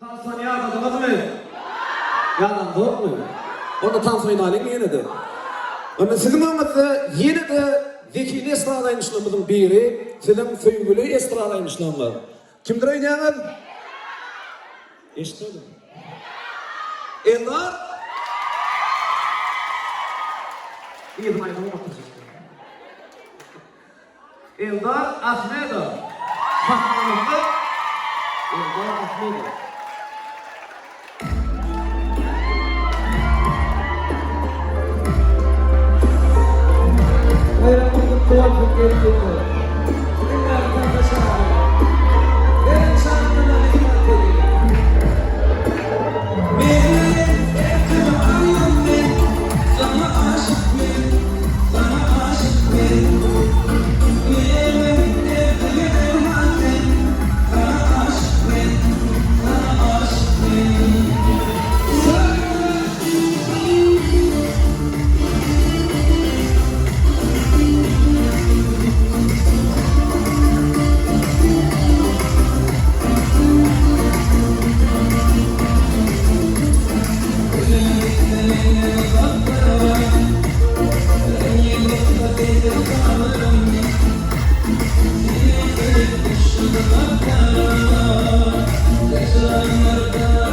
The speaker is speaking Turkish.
Tansiyon yağmadınız mı? Yağlandı mı? Onda tansiyon alayım yine de. Ama sizin olmazsa yine de zekili esralaymışlığımızın biri, sizin söygülü esralaymışlığım Kimdir oynayanlar? Eşitledim. Eldar? İyiydim aydın olmaktır. Eldar Ahmedov. Fahmanımda Eldar Ahmedov. Bayramımızın tuhaflık gerekirdi. Dinler kardeşler. Benim şarkıma dikkat edin. Benim ettim ayım ben. Sana aşık ben. Sana aşık ben. Benim ettim halden. Sana aşık ben. Sana aşık ben. Let's